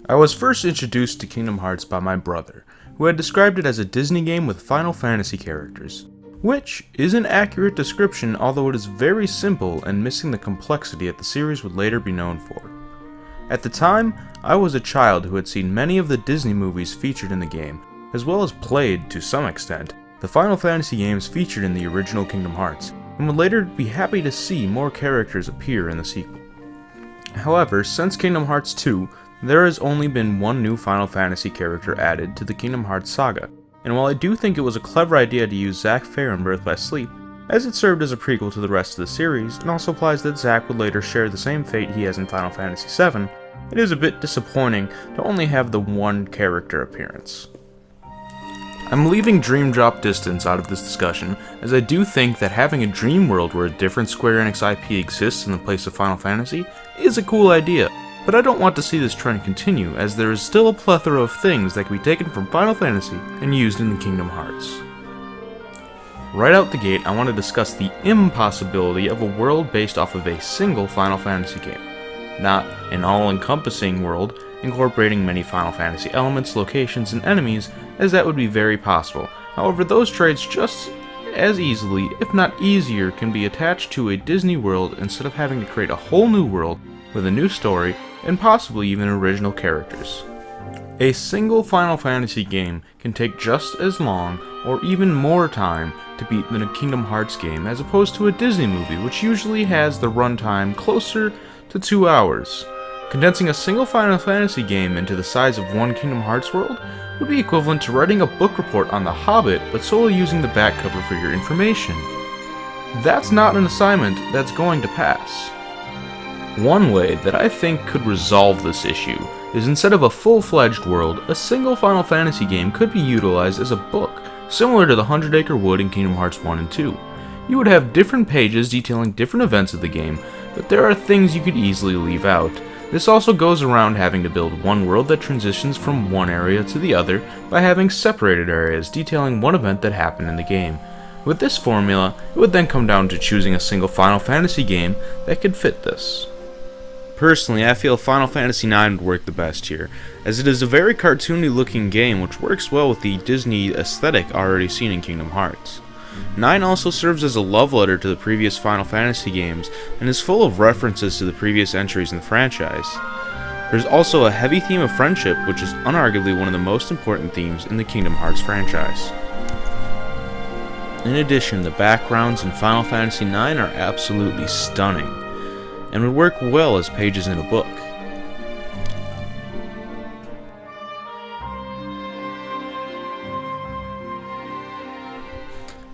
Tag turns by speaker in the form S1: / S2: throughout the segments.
S1: I was first introduced to Kingdom Hearts by my brother, who had described it as a Disney game with Final Fantasy characters, which is an accurate description, although it is very simple and missing the complexity that the series would later be known for. At the time, I was a child who had seen many of the Disney movies featured in the game, as well as played, to some extent, the Final Fantasy games featured in the original Kingdom Hearts, and would later be happy to see more characters appear in the sequel. However, since Kingdom Hearts 2, there has only been one new Final Fantasy character added to the Kingdom Hearts saga, and while I do think it was a clever idea to use Zack Fair in Birth by Sleep, as it served as a prequel to the rest of the series, and also implies that Zack would later share the same fate he has in Final Fantasy VII, it is a bit disappointing to only have the one character appearance. I'm leaving Dream Drop Distance out of this discussion, as I do think that having a dream world where a different Square Enix IP exists in the place of Final Fantasy is a cool idea, but I don't want to see this trend continue, as there is still a plethora of things that can be taken from Final Fantasy and used in the Kingdom Hearts. Right out the gate, I want to discuss the impossibility of a world based off of a single Final Fantasy game. Not an all-encompassing world, incorporating many Final Fantasy elements, locations, and enemies, as that would be very possible. However, those traits just as easily, if not easier, can be attached to a Disney world instead of having to create a whole new world with a new story, and possibly even original characters. A single Final Fantasy game can take just as long, or even more time, to beat than a Kingdom Hearts game, as opposed to a Disney movie, which usually has the runtime closer to 2 hours. Condensing a single Final Fantasy game into the size of one Kingdom Hearts world would be equivalent to writing a book report on The Hobbit, but solely using the back cover for your information. That's not an assignment that's going to pass. One way that I think could resolve this issue is, instead of a full-fledged world, a single Final Fantasy game could be utilized as a book, similar to the 100 Acre Wood in Kingdom Hearts 1 and 2. You would have different pages detailing different events of the game, but there are things you could easily leave out. This also goes around having to build one world that transitions from one area to the other by having separated areas detailing one event that happened in the game. With this formula, it would then come down to choosing a single Final Fantasy game that could fit this. Personally, I feel Final Fantasy IX would work the best here, as it is a very cartoony looking game which works well with the Disney aesthetic already seen in Kingdom Hearts. 9 also serves as a love letter to the previous Final Fantasy games, and is full of references to the previous entries in the franchise. There's also a heavy theme of friendship, which is unarguably one of the most important themes in the Kingdom Hearts franchise. In addition, the backgrounds in Final Fantasy IX are absolutely stunning, and would work well as pages in a book.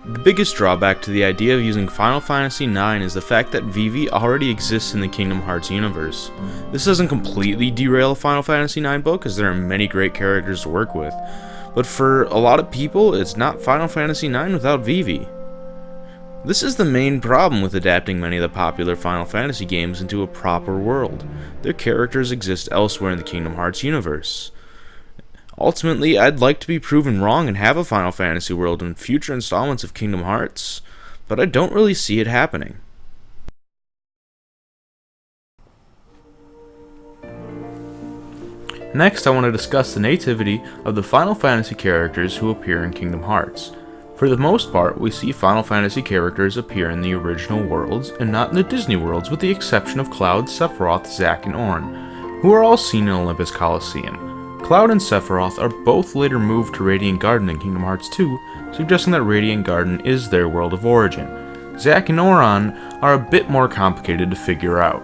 S1: The biggest drawback to the idea of using Final Fantasy IX is the fact that Vivi already exists in the Kingdom Hearts universe. This doesn't completely derail a Final Fantasy IX book, as there are many great characters to work with, but for a lot of people, it's not Final Fantasy IX without Vivi. This is the main problem with adapting many of the popular Final Fantasy games into a proper world. Their characters exist elsewhere in the Kingdom Hearts universe. Ultimately, I'd like to be proven wrong and have a Final Fantasy world in future installments of Kingdom Hearts, but I don't really see it happening. Next, I want to discuss the nativity of the Final Fantasy characters who appear in Kingdom Hearts. For the most part, we see Final Fantasy characters appear in the original worlds and not in the Disney worlds, with the exception of Cloud, Sephiroth, Zack, and Auron, who are all seen in Olympus Coliseum. Cloud and Sephiroth are both later moved to Radiant Garden in Kingdom Hearts 2, suggesting that Radiant Garden is their world of origin. Zack and Auron are a bit more complicated to figure out.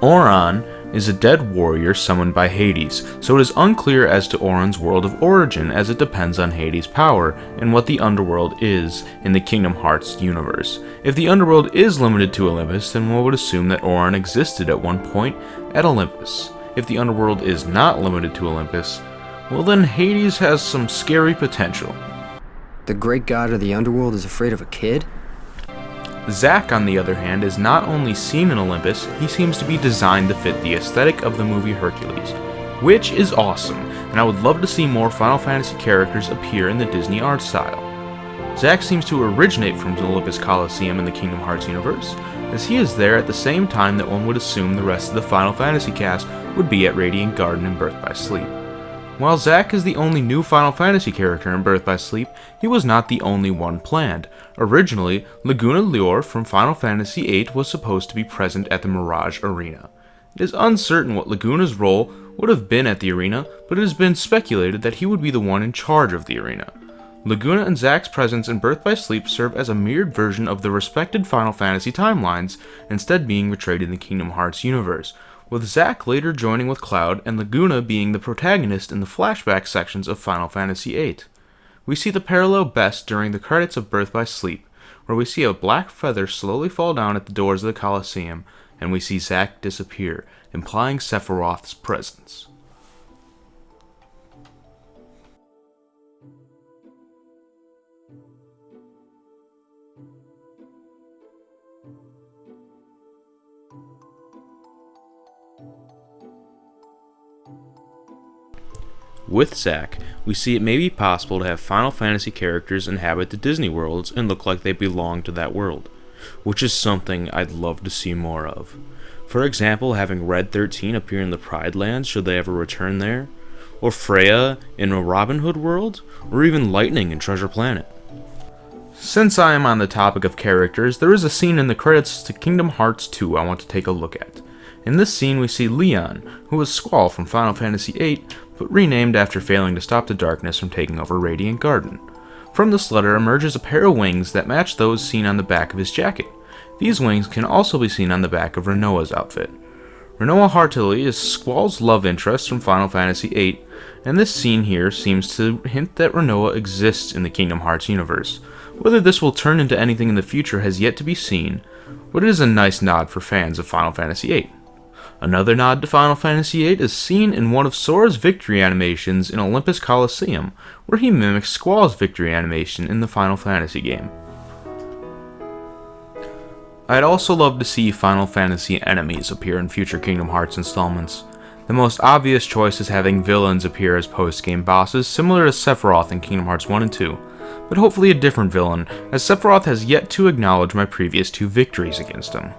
S1: Auron is a dead warrior summoned by Hades, so it is unclear as to Auron's world of origin, as it depends on Hades' power and what the underworld is in the Kingdom Hearts universe. If the underworld is limited to Olympus, then one would assume that Auron existed at one point at Olympus. If the underworld is not limited to Olympus, well then Hades has some scary potential.
S2: The great god of the underworld is afraid of a kid?
S1: Zack, on the other hand, is not only seen in Olympus, he seems to be designed to fit the aesthetic of the movie Hercules, which is awesome, and I would love to see more Final Fantasy characters appear in the Disney art style. Zack seems to originate from the Olympus Coliseum in the Kingdom Hearts universe, as he is there at the same time that one would assume the rest of the Final Fantasy cast would be at Radiant Garden in Birth by Sleep. While Zack is the only new Final Fantasy character in Birth by Sleep, he was not the only one planned. Originally, Laguna Lior from Final Fantasy VIII was supposed to be present at the Mirage Arena. It is uncertain what Laguna's role would have been at the arena, but it has been speculated that he would be the one in charge of the arena. Laguna and Zack's presence in Birth by Sleep serve as a mirrored version of the respected Final Fantasy timelines, instead being portrayed in the Kingdom Hearts universe, with Zack later joining with Cloud and Laguna being the protagonist in the flashback sections of Final Fantasy VIII. We see the parallel best during the credits of Birth by Sleep, where we see a black feather slowly fall down at the doors of the Coliseum, and we see Zack disappear, implying Sephiroth's presence. With Zack, we see it may be possible to have Final Fantasy characters inhabit the Disney worlds and look like they belong to that world, which is something I'd love to see more of. For example, having Red 13 appear in the Pride Lands should they ever return there, or Freya in a Robin Hood world, or even Lightning in Treasure Planet. Since I am on the topic of characters, there is a scene in the credits to Kingdom Hearts 2 I want to take a look at. In this scene we see Leon, who was Squall from Final Fantasy VIII, but renamed after failing to stop the darkness from taking over Radiant Garden. From this letter emerges a pair of wings that match those seen on the back of his jacket. These wings can also be seen on the back of Renoa's outfit. Renoa Hartley is Squall's love interest from Final Fantasy VIII, and this scene here seems to hint that Renoa exists in the Kingdom Hearts universe. Whether this will turn into anything in the future has yet to be seen, but it is a nice nod for fans of Final Fantasy VIII. Another nod to Final Fantasy VIII is seen in one of Sora's victory animations in Olympus Coliseum, where he mimics Squall's victory animation in the Final Fantasy game. I'd also love to see Final Fantasy enemies appear in future Kingdom Hearts installments. The most obvious choice is having villains appear as post-game bosses, similar to Sephiroth in Kingdom Hearts 1 and 2, but hopefully a different villain, as Sephiroth has yet to acknowledge my previous two victories against him.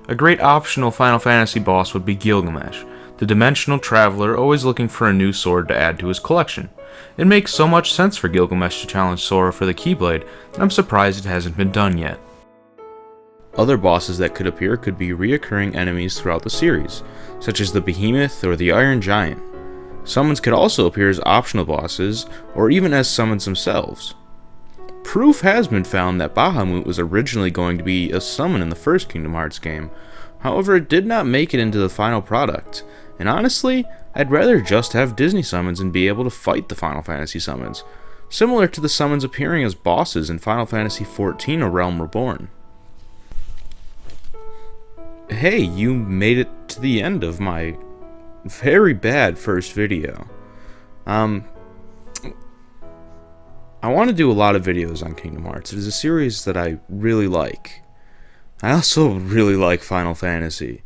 S1: A great optional Final Fantasy boss would be Gilgamesh, the dimensional traveler always looking for a new sword to add to his collection. It makes so much sense for Gilgamesh to challenge Sora for the Keyblade, and I'm surprised it hasn't been done yet. Other bosses that could appear could be reoccurring enemies throughout the series, such as the Behemoth or the Iron Giant. Summons could also appear as optional bosses, or even as summons themselves. Proof has been found that Bahamut was originally going to be a summon in the first Kingdom Hearts game, however it did not make it into the final product, and honestly, I'd rather just have Disney summons and be able to fight the Final Fantasy summons, similar to the summons appearing as bosses in Final Fantasy XIV A Realm Reborn. Hey, you made it to the end of my very bad first video. I want to do a lot of videos on Kingdom Hearts. It is a series that I really like. I also really like Final Fantasy.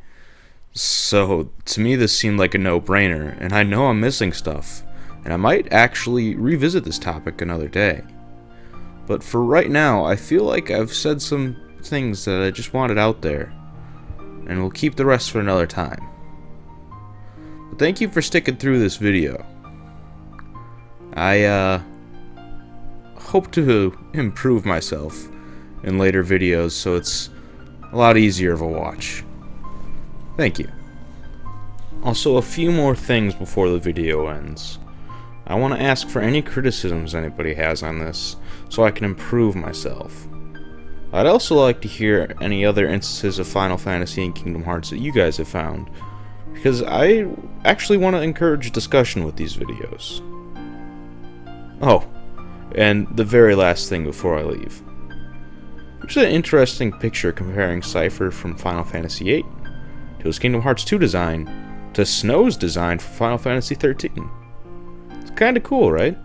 S1: So, to me this seemed like a no-brainer, and I know I'm missing stuff, and I might actually revisit this topic another day. But for right now, I feel like I've said some things that I just wanted out there, and we'll keep the rest for another time. But thank you for sticking through this video. I hope to improve myself in later videos so it's a lot easier of a watch. Thank you. Also, a few more things before the video ends. I want to ask for any criticisms anybody has on this so I can improve myself. I'd also like to hear any other instances of Final Fantasy and Kingdom Hearts that you guys have found, because I actually want to encourage discussion with these videos. Oh, and the very last thing before I leave. There's an interesting picture comparing Cypher from Final Fantasy VIII to his Kingdom Hearts 2 design to Snow's design for Final Fantasy XIII. It's kinda cool, right?